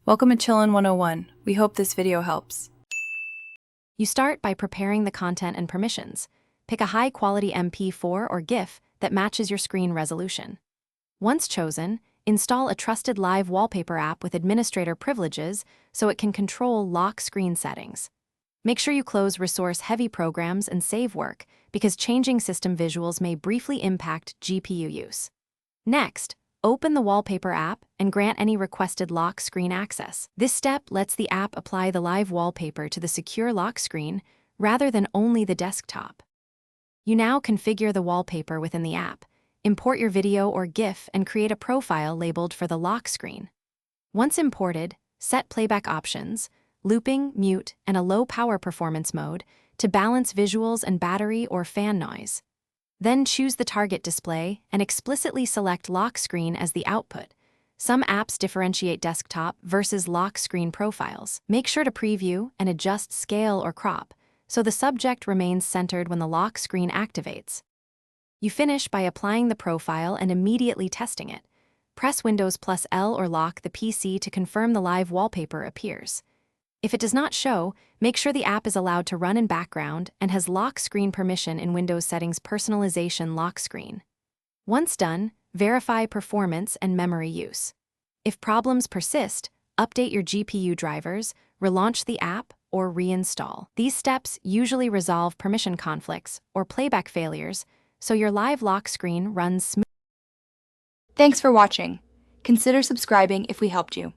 Welcome to Chillin' 101. We hope this video helps. You start by preparing the content and permissions. Pick a high-quality MP4 or GIF that matches your screen resolution. Once chosen, install a trusted live wallpaper app with administrator privileges so it can control lock screen settings. Make sure you close resource-heavy programs and save work, because changing system visuals may briefly impact GPU use. Next, open the Wallpaper app and grant any requested lock screen access. This step lets the app apply the live wallpaper to the secure lock screen rather than only the desktop. You now configure the wallpaper within the app, import your video or GIF, and create a profile labeled for the lock screen. Once imported, set playback options, looping, mute, and a low power performance mode to balance visuals and battery or fan noise. Then choose the target display and explicitly select lock screen as the output. Some apps differentiate desktop versus lock screen profiles. Make sure to preview and adjust scale or crop so the subject remains centered when the lock screen activates. You finish by applying the profile and immediately testing it. Press Windows+L or lock the PC to confirm the live wallpaper appears. If it does not show, make sure the app is allowed to run in background and has lock screen permission in Windows Settings Personalization Lock Screen. Once done, verify performance and memory use. If problems persist, update your GPU drivers, relaunch the app, or reinstall. These steps usually resolve permission conflicts or playback failures, so your live lock screen runs smoothly. Thanks for watching. Consider subscribing if we helped you.